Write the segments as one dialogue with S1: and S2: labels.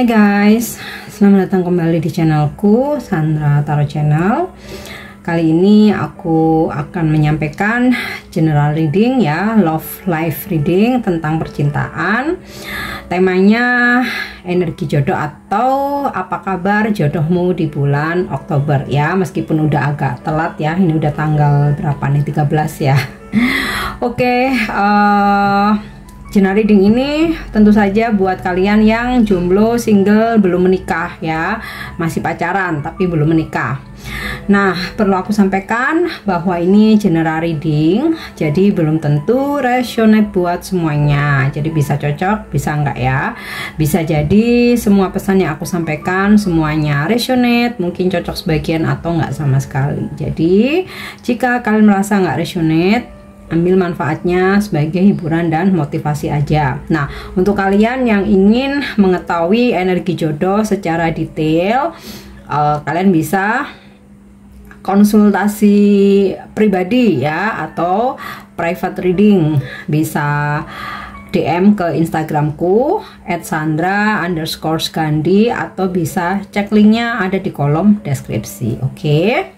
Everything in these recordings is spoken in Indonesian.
S1: Hai guys, selamat datang kembali di channelku, Sandra Tarot Channel. Kali ini aku akan menyampaikan general reading ya, love life reading tentang percintaan. Temanya energi jodoh atau apa kabar jodohmu di bulan Oktober ya, meskipun udah agak telat ya, ini udah tanggal berapa nih, 13 ya. Oke, general reading ini tentu saja buat kalian yang jomblo, single, belum menikah ya, masih pacaran tapi belum menikah. Nah, perlu aku sampaikan bahwa ini general reading, jadi belum tentu resonate buat semuanya. Jadi bisa cocok, bisa enggak ya. Bisa jadi semua pesan yang aku sampaikan semuanya resonate, mungkin cocok sebagian atau enggak sama sekali. Jadi jika kalian merasa enggak resonate, ambil manfaatnya sebagai hiburan dan motivasi aja. Nah, untuk kalian yang ingin mengetahui energi jodoh secara detail, kalian bisa konsultasi pribadi ya, atau private reading. Bisa DM ke Instagramku @sandra_gandhi, atau bisa cek linknya ada di kolom deskripsi. Oke.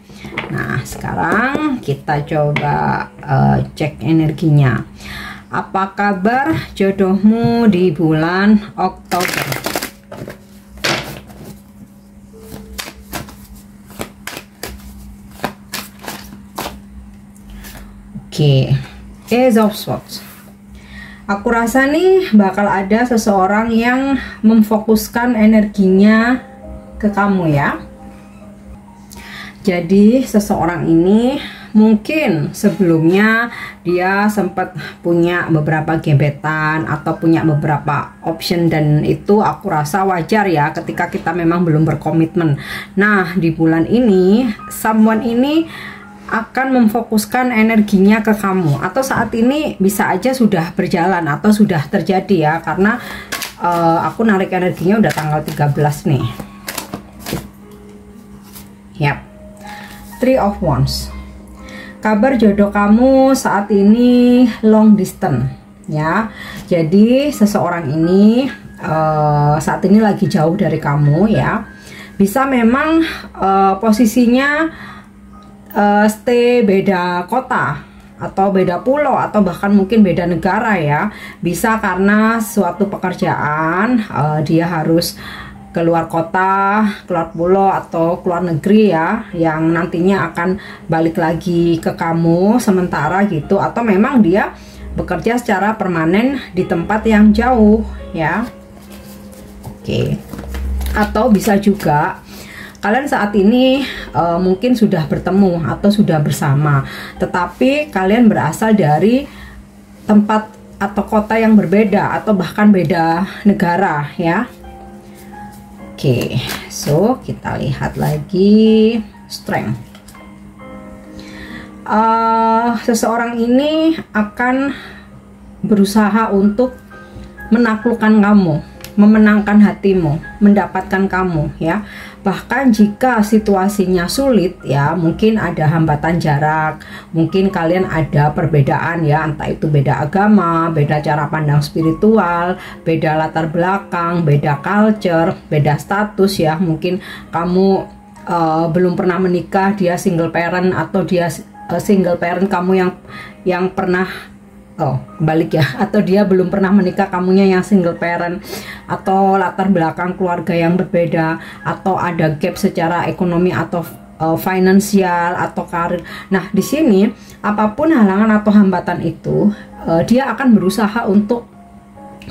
S1: Nah, sekarang kita coba cek energinya. Apa kabar jodohmu di bulan Oktober? Oke, Ace of Swords. Aku rasa nih bakal ada seseorang yang memfokuskan energinya ke kamu ya. Jadi seseorang ini mungkin sebelumnya dia sempat punya beberapa gebetan atau punya beberapa option, dan itu aku rasa wajar ya ketika kita memang belum berkomitmen. Nah, di bulan ini someone ini akan memfokuskan energinya ke kamu, atau saat ini bisa aja sudah berjalan atau sudah terjadi ya, karena aku narik energinya udah tanggal 13 nih. Yap. Three of Wands. Kabar jodoh kamu saat ini long distance ya. Jadi seseorang ini saat ini lagi jauh dari kamu ya. Bisa memang posisinya stay beda kota atau beda pulau atau bahkan mungkin beda negara ya. Bisa karena suatu pekerjaan dia harus keluar kota, keluar pulau, atau keluar negeri ya, yang nantinya akan balik lagi ke kamu sementara gitu, atau memang dia bekerja secara permanen di tempat yang jauh ya. Oke. Atau bisa juga kalian saat ini mungkin sudah bertemu atau sudah bersama, tetapi kalian berasal dari tempat atau kota yang berbeda atau bahkan beda negara ya. Oke, so kita lihat lagi strength. Seseorang ini akan berusaha untuk menaklukkan kamu, memenangkan hatimu, mendapatkan kamu ya. Bahkan jika situasinya sulit ya, mungkin ada hambatan jarak, mungkin kalian ada perbedaan ya, entah itu beda agama, beda cara pandang spiritual, beda latar belakang, beda culture, beda status ya. Mungkin kamu belum pernah menikah, dia single parent, atau dia single parent, kamu yang pernah kebalik ya, atau dia belum pernah menikah, kamunya yang single parent, atau latar belakang keluarga yang berbeda, atau ada gap secara ekonomi atau finansial atau karir. Nah, di sini apapun halangan atau hambatan itu, dia akan berusaha untuk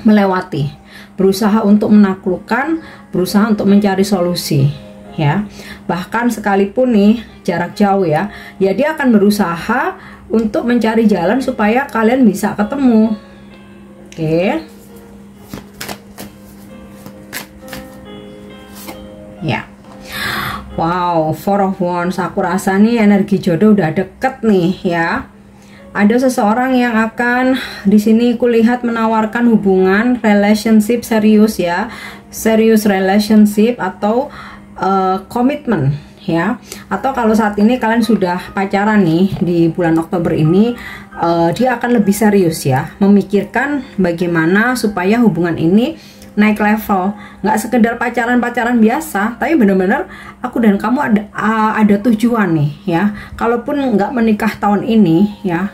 S1: melewati, berusaha untuk menaklukkan, berusaha untuk mencari solusi ya. Bahkan sekalipun nih jarak jauh ya, dia akan berusaha untuk mencari jalan supaya kalian bisa ketemu. Oke. Ya. Wow, Four of Wands. Aku rasa nih energi jodoh udah deket nih ya. Ada seseorang yang akan di sini kulihat menawarkan hubungan relationship serius ya. Serius relationship atau komitmen ya. Atau kalau saat ini kalian sudah pacaran nih di bulan Oktober ini, dia akan lebih serius ya, memikirkan bagaimana supaya hubungan ini naik level, nggak sekedar pacaran biasa, tapi bener-bener aku dan kamu ada tujuan nih ya. Kalaupun nggak menikah tahun ini ya,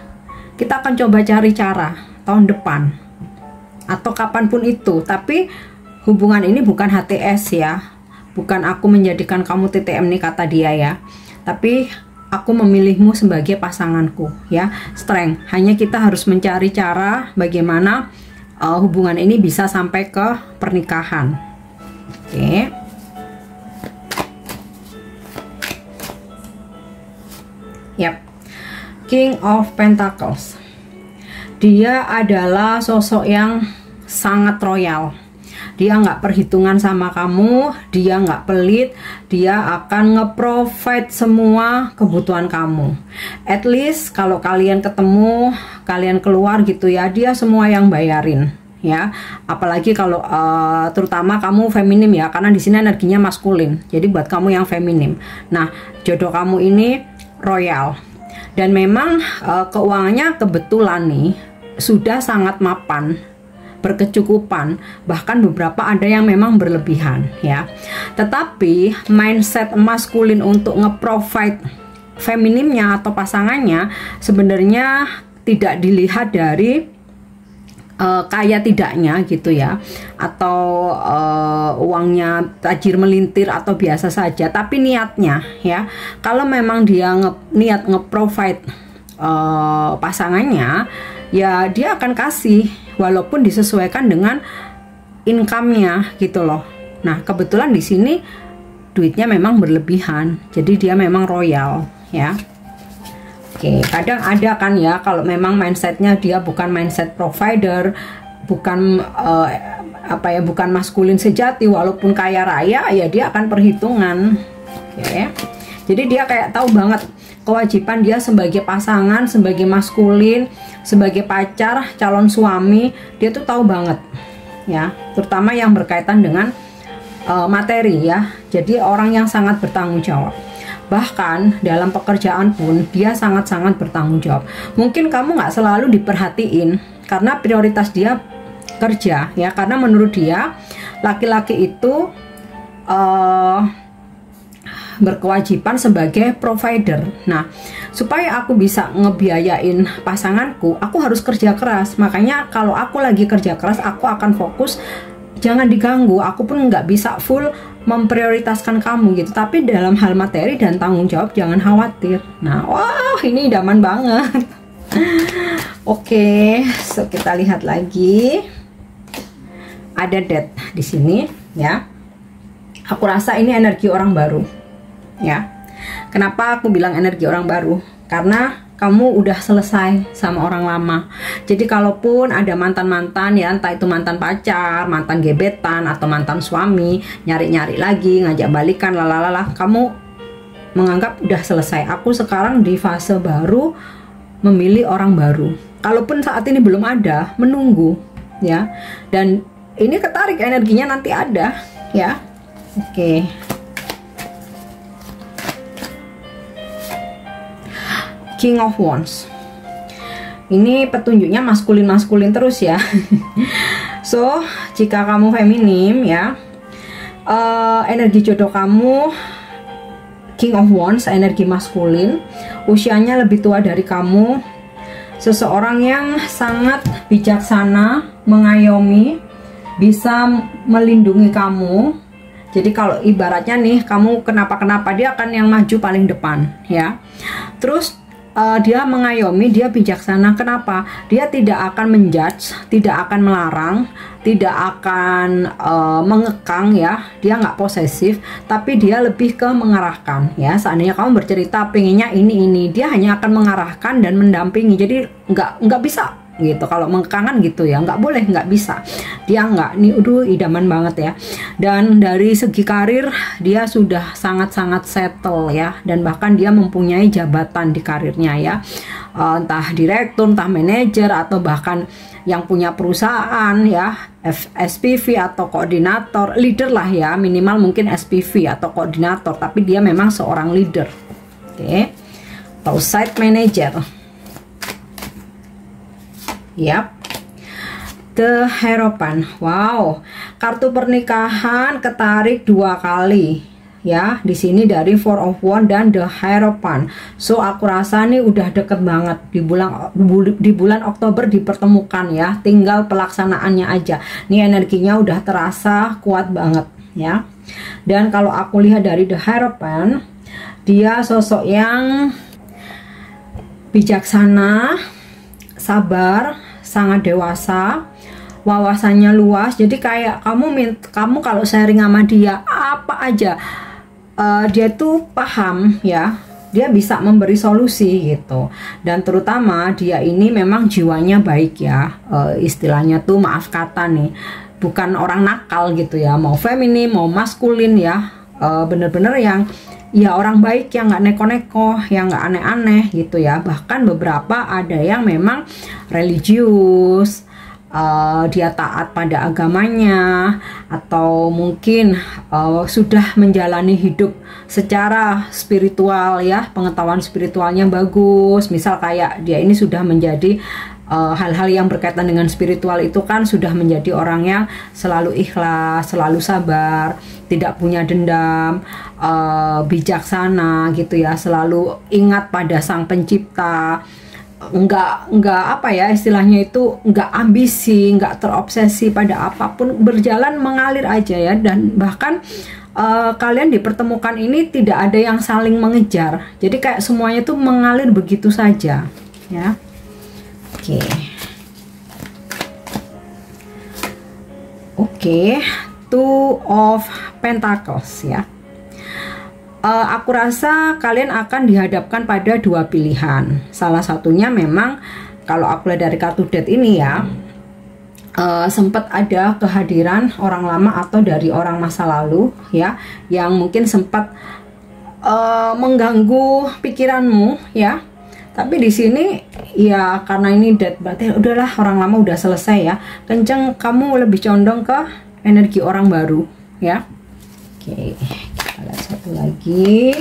S1: kita akan coba cari cara tahun depan atau kapanpun itu. Tapi hubungan ini bukan HTS ya, bukan aku menjadikan kamu TTM nih kata dia ya, tapi aku memilihmu sebagai pasanganku ya. Strength, hanya kita harus mencari cara bagaimana hubungan ini bisa sampai ke pernikahan. Oke. Yap. King of Pentacles. Dia adalah sosok yang sangat royal. Dia nggak perhitungan sama kamu, dia nggak pelit, dia akan nge-provide semua kebutuhan kamu. At least kalau kalian ketemu, kalian keluar gitu ya, dia semua yang bayarin ya. Apalagi kalau terutama kamu feminim ya, karena di sini energinya maskulin. Jadi buat kamu yang feminim. Nah, jodoh kamu ini royal. Dan memang keuangannya kebetulan nih sudah sangat mapan, berkecukupan, bahkan beberapa ada yang memang berlebihan ya. Tetapi mindset maskulin untuk nge-provide feminimnya atau pasangannya sebenarnya tidak dilihat dari kaya tidaknya gitu ya, atau uangnya tajir melintir atau biasa saja, tapi niatnya ya. Kalau memang dia niat nge-provide pasangannya, ya dia akan kasih walaupun disesuaikan dengan income-nya gitu loh. Nah, kebetulan di sini duitnya memang berlebihan, jadi dia memang royal ya. Oke, kadang ada kan ya kalau memang mindsetnya dia bukan mindset provider, bukan bukan maskulin sejati, walaupun kaya raya ya dia akan perhitungan. Oke. Jadi dia kayak tahu banget kewajiban dia sebagai pasangan, sebagai maskulin, sebagai pacar, calon suami, dia tuh tahu banget ya, terutama yang berkaitan dengan materi ya. Jadi orang yang sangat bertanggung jawab. Bahkan dalam pekerjaan pun dia sangat-sangat bertanggung jawab. Mungkin kamu nggak selalu diperhatiin karena prioritas dia kerja ya, karena menurut dia laki-laki itu berkewajiban sebagai provider. Nah, supaya aku bisa ngebiayain pasanganku, aku harus kerja keras. Makanya kalau aku lagi kerja keras, aku akan fokus, jangan diganggu. Aku pun nggak bisa full memprioritaskan kamu gitu. Tapi dalam hal materi dan tanggung jawab jangan khawatir. Nah, wah ini idaman banget. Oke, so kita lihat lagi. Ada death di sini ya. Aku rasa ini energi orang baru. Ya, kenapa aku bilang energi orang baru? Karena kamu udah selesai sama orang lama. Jadi kalaupun ada mantan-mantan ya, entah itu mantan pacar, mantan gebetan, atau mantan suami, nyari-nyari lagi, ngajak balikan, lalala, kamu menganggap udah selesai. Aku sekarang di fase baru, memilih orang baru. Kalaupun saat ini belum ada, menunggu ya. Dan ini ketarik energinya nanti ada ya. Oke. King of Wands. Ini petunjuknya maskulin-maskulin terus ya. So, jika kamu feminim ya, energi jodoh kamu King of Wands, energi maskulin, usianya lebih tua dari kamu, seseorang yang sangat bijaksana, mengayomi, bisa melindungi kamu. Jadi kalau ibaratnya nih kamu kenapa-kenapa, dia akan yang maju paling depan ya. Terus dia mengayomi, dia bijaksana. Kenapa? Dia tidak akan menjudge, tidak akan melarang, tidak akan mengekang ya. Dia nggak posesif, tapi dia lebih ke mengarahkan ya. Seandainya kamu bercerita pengennya ini, dia hanya akan mengarahkan dan mendampingi. Jadi nggak bisa gitu. Kalau mengekang kan gitu ya, nggak boleh, nggak bisa. Dia nggak, nih idaman banget ya. Dan dari segi karir dia sudah sangat-sangat settle ya, dan bahkan dia mempunyai jabatan di karirnya ya, entah direktur, entah manajer, atau bahkan yang punya perusahaan ya, SPV atau koordinator, leader lah ya, minimal mungkin SPV atau koordinator, tapi dia memang seorang leader. Oke. Atau site manager. Yap. The Hierophant. Wow, kartu pernikahan ketarik 2 kali ya. Di sini dari Four of Wands dan The Hierophant. So aku rasa nih udah deket banget di bulan Oktober dipertemukan ya. Tinggal pelaksanaannya aja. Nih energinya udah terasa kuat banget ya. Dan kalau aku lihat dari The Hierophant, dia sosok yang bijaksana, sabar, sangat dewasa, wawasannya luas. Jadi kayak kamu kalau sharing sama dia apa aja, dia tuh paham ya, dia bisa memberi solusi gitu. Dan terutama dia ini memang jiwanya baik ya, istilahnya tuh maaf kata nih, bukan orang nakal gitu ya, mau feminim mau maskulin ya, bener-bener yang ya orang baik, yang nggak neko-neko, yang nggak aneh-aneh gitu ya. Bahkan beberapa ada yang memang religius, dia taat pada agamanya, atau mungkin sudah menjalani hidup secara spiritual ya, pengetahuan spiritualnya bagus. Misal kayak dia ini sudah menjadi hal-hal yang berkaitan dengan spiritual itu kan sudah menjadi orang yang selalu ikhlas, selalu sabar, tidak punya dendam, bijaksana gitu ya, selalu ingat pada Sang Pencipta, enggak apa ya istilahnya itu, enggak ambisi, enggak terobsesi pada apapun, berjalan mengalir aja ya. Dan bahkan kalian dipertemukan ini tidak ada yang saling mengejar, jadi kayak semuanya tuh mengalir begitu saja ya. Oke, Two of Pentacles ya. Aku rasa kalian akan dihadapkan pada 2 pilihan. Salah satunya memang kalau aku lihat dari kartu Death ini ya, sempat ada kehadiran orang lama atau dari orang masa lalu ya, yang mungkin sempat mengganggu pikiranmu ya. Tapi di sini ya karena ini Death, berarti udahlah, orang lama udah selesai ya. Kenceng, kamu lebih condong ke energi orang baru ya. Oke, kita lihat satu lagi.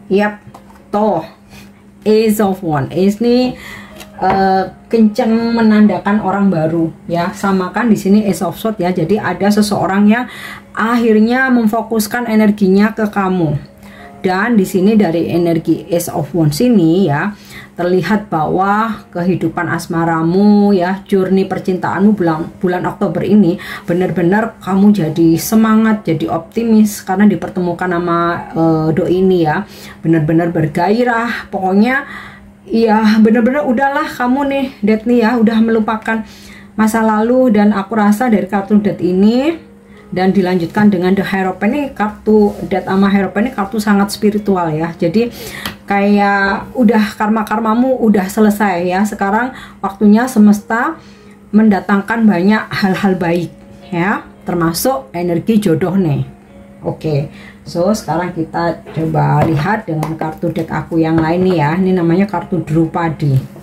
S1: Yap, toh Ace of Wands. Ace nih kenceng menandakan orang baru ya. Sama kan di sini Ace of Swords ya. Jadi ada seseorang yang akhirnya memfokuskan energinya ke kamu. Dan di sini dari energi Ace of Wands ini ya, terlihat bahwa kehidupan asmaramu ya, journey percintaanmu bulan Oktober ini benar-benar kamu jadi semangat, jadi optimis karena dipertemukan sama doi ini ya, benar-benar bergairah. Pokoknya ya benar-benar udahlah kamu nih Death nih ya, udah melupakan masa lalu. Dan aku rasa dari kartu Death ini dan dilanjutkan dengan The Hierophant, ini kartu Death sama Hierophant ini kartu sangat spiritual ya. Jadi kayak udah karma-karmamu udah selesai ya. Sekarang waktunya semesta mendatangkan banyak hal-hal baik ya, termasuk energi jodoh nih. Oke, so sekarang kita coba lihat dengan kartu deck aku yang lain nih ya. Ini namanya kartu Drupadi.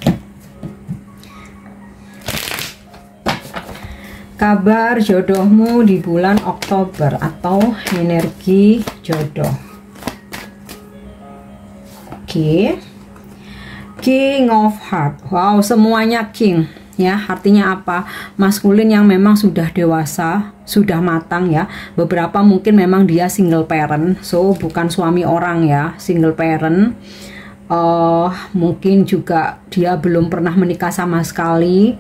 S1: Kabar jodohmu di bulan Oktober atau energi jodoh. Oke. King of Heart. Wow, semuanya king ya. Artinya apa? Maskulin yang memang sudah dewasa, sudah matang ya. Beberapa mungkin memang dia single parent, so bukan suami orang ya, single parent. Mungkin juga dia belum pernah menikah sama sekali,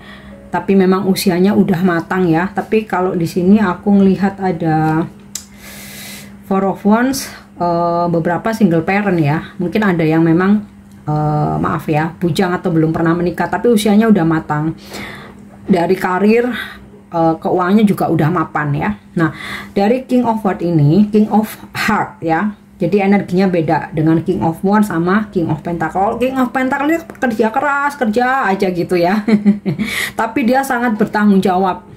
S1: tapi memang usianya udah matang ya. Tapi kalau di sini aku ngelihat ada Four of Wands, beberapa single parent ya. Mungkin ada yang memang maaf ya, bujang atau belum pernah menikah, tapi usianya udah matang. Dari karir, keuangannya juga udah mapan ya. Nah, dari King of Wands ini, King of Heart ya. Jadi energinya beda dengan King of Wands sama King of Pentacle. King of Pentacle ini kerja keras, kerja aja gitu ya. Tapi dia sangat bertanggung jawab.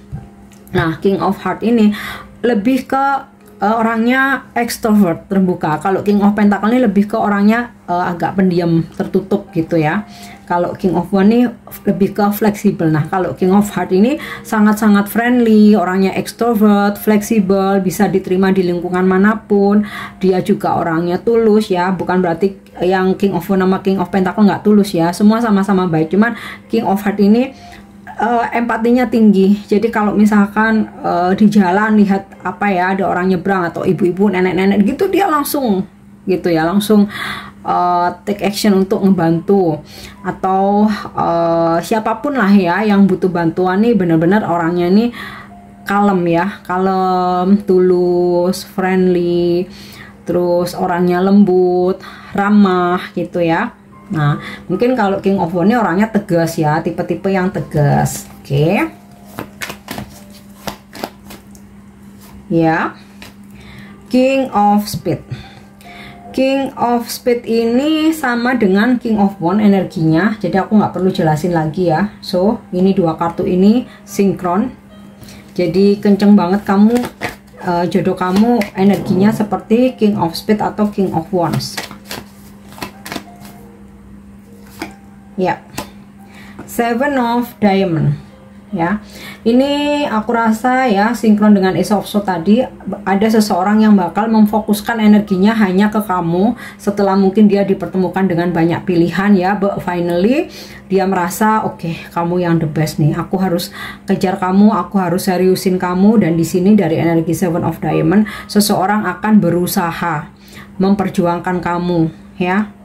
S1: Nah, King of Heart ini lebih ke orangnya extrovert, terbuka. Kalau King of Pentacle ini lebih ke orangnya agak pendiam, tertutup gitu ya. Kalau King of Wands ini lebih ke fleksibel. Nah, kalau King of Heart ini sangat-sangat friendly, orangnya extrovert, fleksibel, bisa diterima di lingkungan manapun. Dia juga orangnya tulus ya. Bukan berarti yang King of Wands sama King of Pentacle nggak tulus ya. Semua sama-sama baik. Cuman King of Heart ini empatinya tinggi. Jadi kalau misalkan di jalan lihat apa ya, ada orang nyebrang atau ibu-ibu, nenek-nenek gitu, dia langsung gitu ya, langsung take action untuk ngebantu. Atau siapapun lah ya yang butuh bantuan nih, bener-bener orangnya nih kalem ya, kalem, tulus, friendly, terus orangnya lembut, ramah gitu ya. Nah, mungkin kalau King of Wands ini orangnya tegas ya, tipe-tipe yang tegas. Oke. Ya. King of Spades. King of Spades ini sama dengan King of Wands energinya, jadi aku nggak perlu jelasin lagi ya. So, ini dua kartu ini sinkron. Jadi kenceng banget kamu, jodoh kamu energinya seperti King of Spades atau King of Wands. Ya, Seven of Diamond ya. Ini aku rasa ya sinkron dengan Ace of Swords tadi. Ada seseorang yang bakal memfokuskan energinya hanya ke kamu setelah mungkin dia dipertemukan dengan banyak pilihan ya, but finally dia merasa oke, kamu yang the best nih. Aku harus kejar kamu, aku harus seriusin kamu. Dan di sini dari energi Seven of Diamond, seseorang akan berusaha memperjuangkan kamu ya,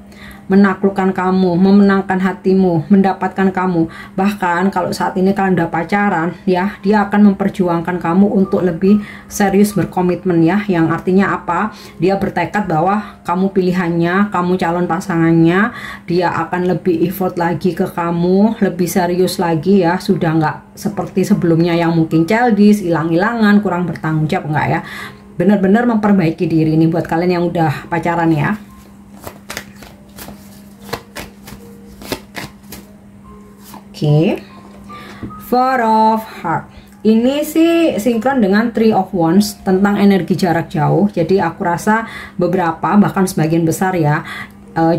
S1: menaklukkan kamu, memenangkan hatimu, mendapatkan kamu. Bahkan kalau saat ini kalian udah pacaran ya, dia akan memperjuangkan kamu untuk lebih serius berkomitmen ya. Yang artinya apa? Dia bertekad bahwa kamu pilihannya, kamu calon pasangannya. Dia akan lebih effort lagi ke kamu, lebih serius lagi ya. Sudah nggak seperti sebelumnya yang mungkin childish, hilang-hilangan, kurang bertanggung jawab, enggak ya. Benar-benar memperbaiki diri ini buat kalian yang udah pacaran ya. Oke, Four of Hearts. Ini sih sinkron dengan Three of Wands tentang energi jarak jauh. Jadi aku rasa beberapa, bahkan sebagian besar ya,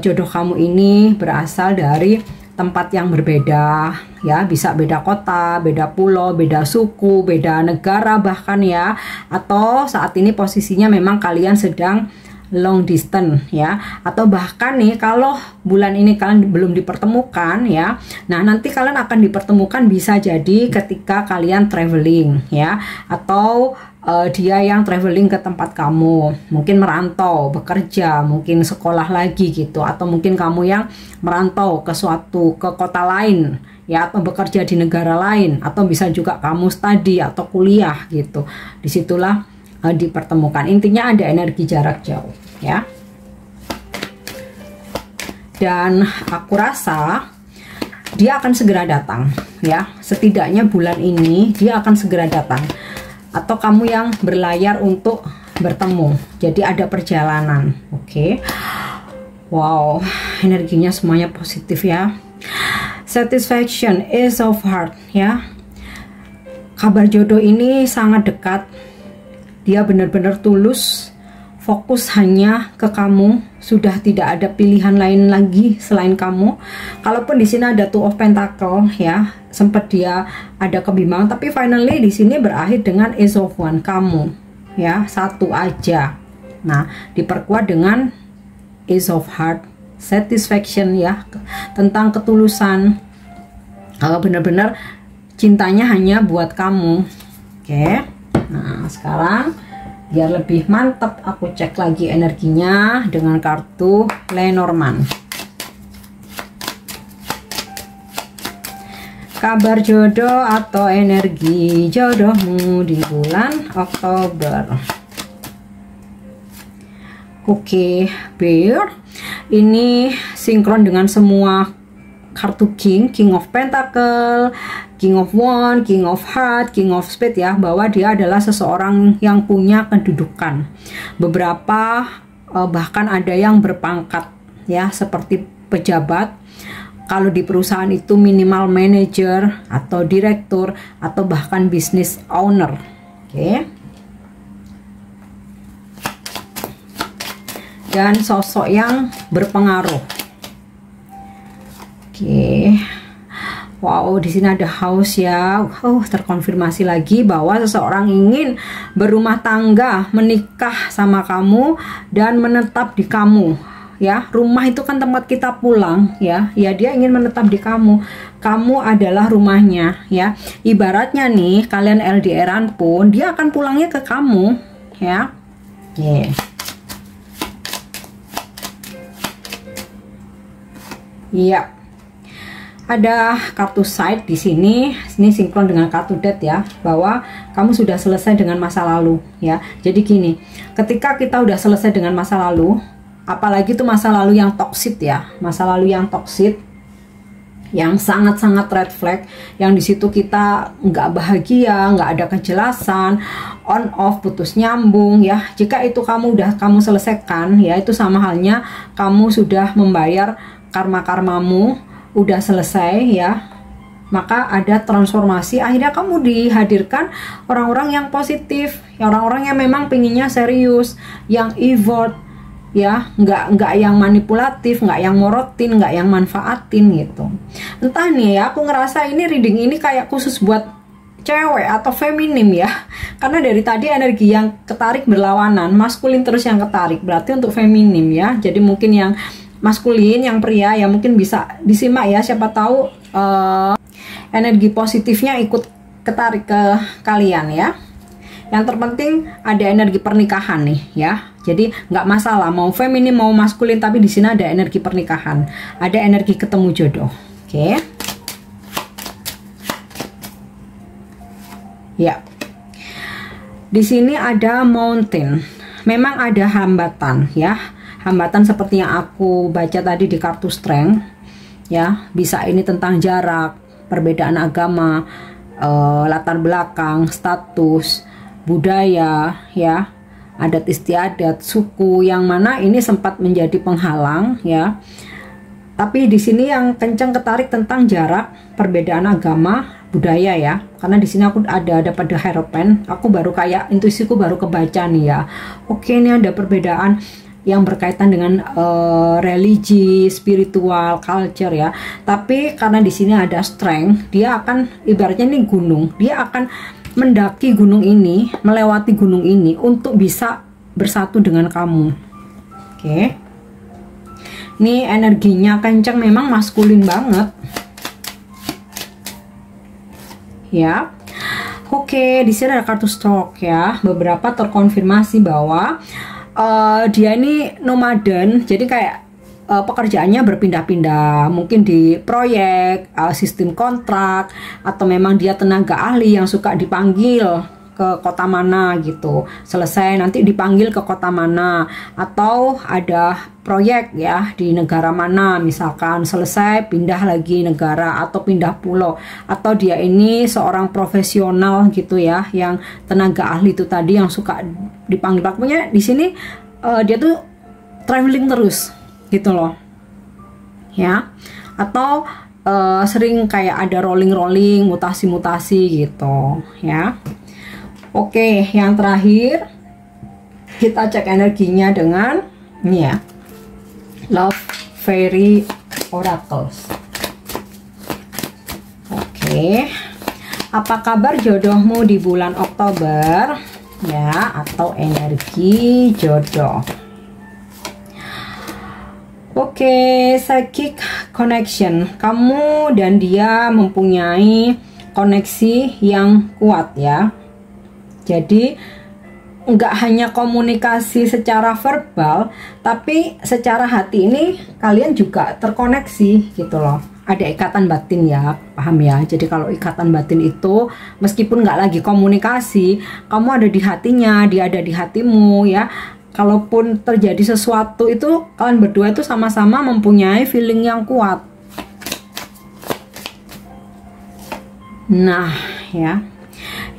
S1: jodoh kamu ini berasal dari tempat yang berbeda ya, bisa beda kota, beda pulau, beda suku, beda negara bahkan ya. Atau saat ini posisinya memang kalian sedang long distance ya, atau bahkan nih kalau bulan ini kalian belum dipertemukan ya, nah nanti kalian akan dipertemukan bisa jadi ketika kalian traveling ya, atau dia yang traveling ke tempat kamu, mungkin merantau, bekerja, mungkin sekolah lagi gitu, atau mungkin kamu yang merantau ke kota lain ya, atau bekerja di negara lain, atau bisa juga kamu studi atau kuliah gitu. Disitulah dipertemukan. Intinya ada energi jarak jauh ya. Dan aku rasa dia akan segera datang ya. Setidaknya bulan ini dia akan segera datang. Atau kamu yang berlayar untuk bertemu. Jadi ada perjalanan. Oke. Wow, energinya semuanya positif ya. Satisfaction, Ace of Hearts ya. Kabar jodoh ini sangat dekat. Dia benar-benar tulus, fokus hanya ke kamu, sudah tidak ada pilihan lain lagi selain kamu. Kalaupun di sini ada Two of Pentacle ya, sempat dia ada kebimbangan, tapi finally di sini berakhir dengan Ace of Wands, kamu ya, satu aja. Nah, diperkuat dengan Ace of Hearts, satisfaction ya, tentang ketulusan. Kalau benar-benar cintanya hanya buat kamu. Oke. Nah, sekarang biar lebih mantap aku cek lagi energinya dengan kartu Lenormand. Kabar jodoh atau energi jodohmu di bulan Oktober. Oke, Bear. Ini sinkron dengan semua kartu King of Pentacle, King of Wands, King of Hearts, King of Spades ya, bahwa dia adalah seseorang yang punya kedudukan. Beberapa bahkan ada yang berpangkat ya, seperti pejabat. Kalau di perusahaan itu minimal manager atau direktur atau bahkan business owner. Oke. Dan sosok yang berpengaruh. Oke. Wow, di sini ada house ya. Terkonfirmasi lagi bahwa seseorang ingin berumah tangga, menikah sama kamu dan menetap di kamu ya. Rumah itu kan tempat kita pulang, ya. Ya, dia ingin menetap di kamu. Kamu adalah rumahnya, ya. Ibaratnya nih, kalian LDRan pun dia akan pulangnya ke kamu, ya. Yeah. Iya. Ada kartu side di sini. Ini sinkron dengan kartu death ya, bahwa kamu sudah selesai dengan masa lalu, ya. Jadi gini, ketika kita udah selesai dengan masa lalu, apalagi itu masa lalu yang toxic ya, masa lalu yang toxic, yang sangat-sangat red flag, yang di situ kita nggak bahagia, nggak ada kejelasan, on off, putus nyambung ya. Jika itu kamu selesaikan, ya, itu sama halnya kamu sudah membayar karma-karmamu, udah selesai ya. Maka ada transformasi, akhirnya kamu dihadirkan orang-orang yang positif, orang-orang yang memang pinginnya serius, yang effort ya, nggak yang manipulatif, nggak yang morotin, nggak yang manfaatin gitu. Entah nih ya, aku ngerasa ini reading ini kayak khusus buat cewek atau feminim ya, karena dari tadi energi yang ketarik berlawanan, maskulin terus yang ketarik, berarti untuk feminim ya. Jadi mungkin yang maskulin, yang pria ya mungkin bisa disimak ya, siapa tahu energi positifnya ikut ketarik ke kalian ya. Yang terpenting ada energi pernikahan nih ya. Jadi nggak masalah mau feminim mau maskulin, tapi di sini ada energi pernikahan, ada energi ketemu jodoh. Oke. Ya. Di sini ada mountain. Memang ada hambatan ya. Hambatan seperti yang aku baca tadi di kartu strength ya. Bisa ini tentang jarak, perbedaan agama, latar belakang, status, budaya ya, adat istiadat, suku, yang mana ini sempat menjadi penghalang ya. Tapi di sini yang kencang ketarik tentang jarak, perbedaan agama, budaya ya. Karena di sini aku ada pada hierophant, aku baru kayak intuisiku baru kebaca nih ya. Oke, ini ada perbedaan yang berkaitan dengan religi, spiritual, culture ya. Tapi karena di sini ada strength, dia akan ibaratnya ini gunung, dia akan mendaki gunung ini, melewati gunung ini untuk bisa bersatu dengan kamu. Oke. Ini energinya kencang, memang maskulin banget. Ya. Oke, di sini ada kartu stroke ya. Beberapa terkonfirmasi bahwa dia ini nomaden, jadi kayak pekerjaannya berpindah-pindah, mungkin di proyek, sistem kontrak, atau memang dia tenaga ahli yang suka dipanggil ke kota mana gitu, selesai nanti dipanggil ke kota mana, atau ada proyek ya di negara mana, misalkan selesai pindah lagi negara atau pindah pulau, atau dia ini seorang profesional gitu ya, yang tenaga ahli itu tadi yang suka dipanggil. Pokoknya di sini dia tuh traveling terus gitu loh ya, atau sering kayak ada rolling-rolling, mutasi-mutasi gitu ya. Oke, yang terakhir kita cek energinya dengan ini ya, Love Fairy Oracles. Oke, apa kabar jodohmu di bulan Oktober ya, atau energi jodoh? Oke, psychic connection, kamu dan dia mempunyai koneksi yang kuat ya. Jadi nggak hanya komunikasi secara verbal, tapi secara hati ini kalian juga terkoneksi gitu loh. Ada ikatan batin ya, paham ya? Jadi kalau ikatan batin itu meskipun nggak lagi komunikasi, kamu ada di hatinya, dia ada di hatimu ya. Kalaupun terjadi sesuatu itu kalian berdua itu sama-sama mempunyai feeling yang kuat. Nah ya,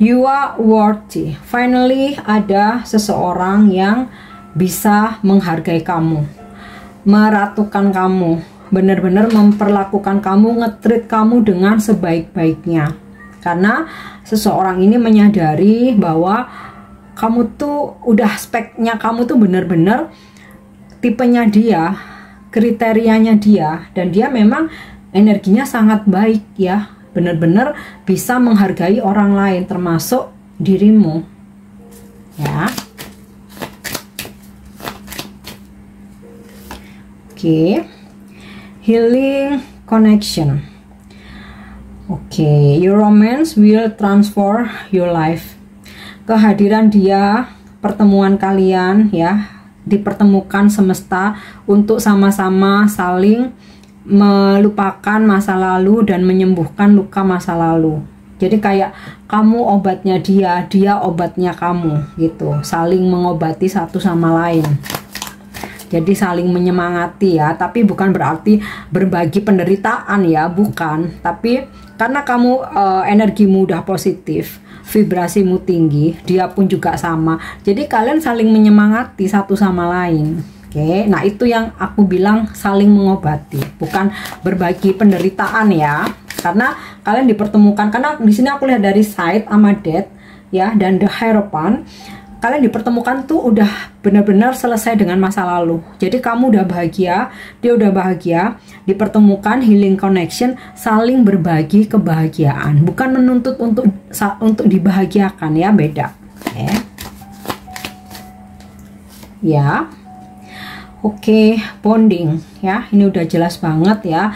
S1: you are worthy. Finally ada seseorang yang bisa menghargai kamu, meratukan kamu, benar-benar memperlakukan kamu, nge-treat kamu dengan sebaik-baiknya. Karena seseorang ini menyadari bahwa kamu tuh udah speknya, kamu tuh benar-benar tipenya dia, kriterianya dia, dan dia memang energinya sangat baik ya, benar-benar bisa menghargai orang lain termasuk dirimu ya. Oke. Healing connection. Oke, your romance will transform your life. Kehadiran dia, pertemuan kalian ya, dipertemukan semesta untuk sama-sama saling melupakan masa lalu dan menyembuhkan luka masa lalu. Jadi kayak kamu obatnya dia, dia obatnya kamu gitu, saling mengobati satu sama lain. Jadi saling menyemangati ya, tapi bukan berarti berbagi penderitaan ya, bukan. Tapi karena kamu energimu udah positif, vibrasimu tinggi, dia pun juga sama. Jadi kalian saling menyemangati satu sama lain. Oke, nah itu yang aku bilang saling mengobati, bukan berbagi penderitaan ya. Karena kalian dipertemukan, karena di sini aku lihat dari side sama death ya dan the Hierophant. Kalian dipertemukan tuh udah benar-benar selesai dengan masa lalu. Jadi kamu udah bahagia, dia udah bahagia, dipertemukan, healing connection, saling berbagi kebahagiaan, bukan menuntut untuk dibahagiakan ya, beda. Oke. Ya. Oke, bonding ya, ini udah jelas banget ya.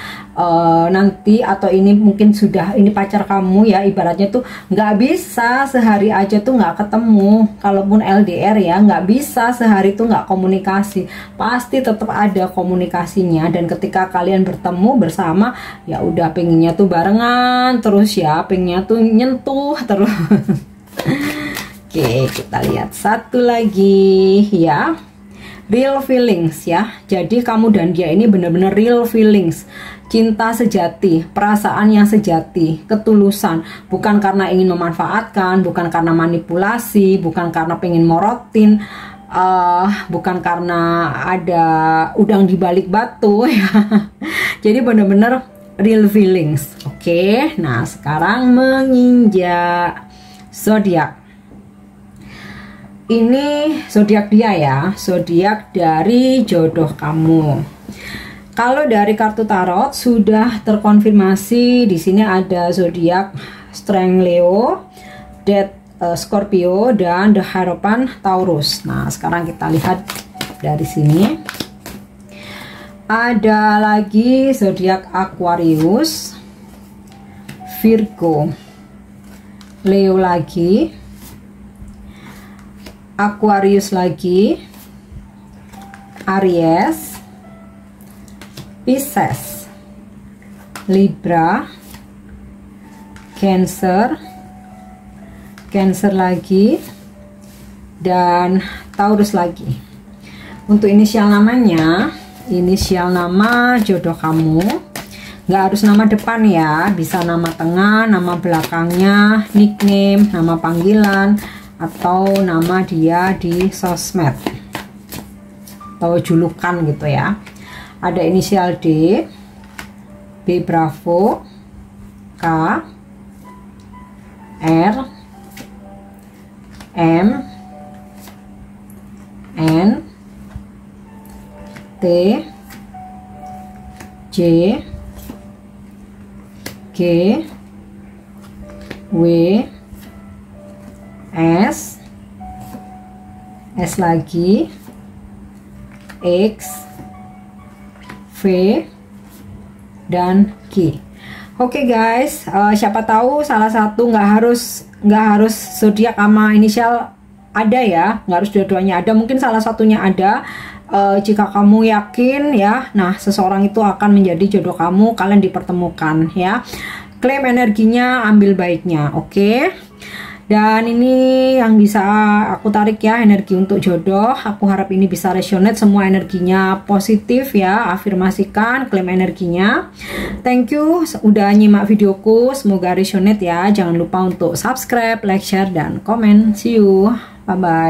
S1: Nanti atau ini mungkin sudah ini pacar kamu ya, ibaratnya tuh nggak bisa sehari aja tuh nggak ketemu. Kalaupun LDR ya, nggak bisa sehari tuh nggak komunikasi, pasti tetap ada komunikasinya. Dan ketika kalian bertemu bersama ya udah pengennya tuh barengan terus ya, pengennya tuh nyentuh terus. Oke, kita lihat satu lagi ya. Real feelings ya. Jadi kamu dan dia ini benar-benar real feelings. Cinta sejati, perasaan yang sejati, ketulusan. Bukan karena ingin memanfaatkan, bukan karena manipulasi, bukan karena pengen morotin, bukan karena ada udang di balik batu ya. Jadi benar-benar real feelings. Oke, nah sekarang menginjak zodiak. Ini zodiak dia ya, zodiak dari jodoh kamu. Kalau dari kartu tarot sudah terkonfirmasi, di sini ada zodiak Strength Leo, Death Scorpio, dan The Hierophant Taurus. Nah, sekarang kita lihat dari sini. Ada lagi zodiak Aquarius, Virgo, Leo lagi, Aquarius lagi, Aries, Pisces, Libra, Cancer, Cancer lagi, dan Taurus lagi. Untuk inisial namanya, inisial nama jodoh kamu, nggak harus nama depan ya, bisa nama tengah, nama belakangnya, nickname, nama panggilan, atau nama dia di sosmed atau julukan gitu ya. Ada inisial D, B Bravo, K, R, M, N, T, J, G, W, S lagi, X, V, dan G. Oke guys, siapa tahu salah satu nggak harus zodiak sama inisial ada ya, nggak harus dua-duanya ada, mungkin salah satunya ada. Jika kamu yakin ya, nah seseorang itu akan menjadi jodoh kamu, kalian dipertemukan ya. Klaim energinya, ambil baiknya, oke? Dan ini yang bisa aku tarik ya, energi untuk jodoh. Aku harap ini bisa resonate, semua energinya positif ya. Afirmasikan, klaim energinya. Thank you udah nyimak videoku, semoga resonate ya. Jangan lupa untuk subscribe, like, share, dan komen. See you, bye bye.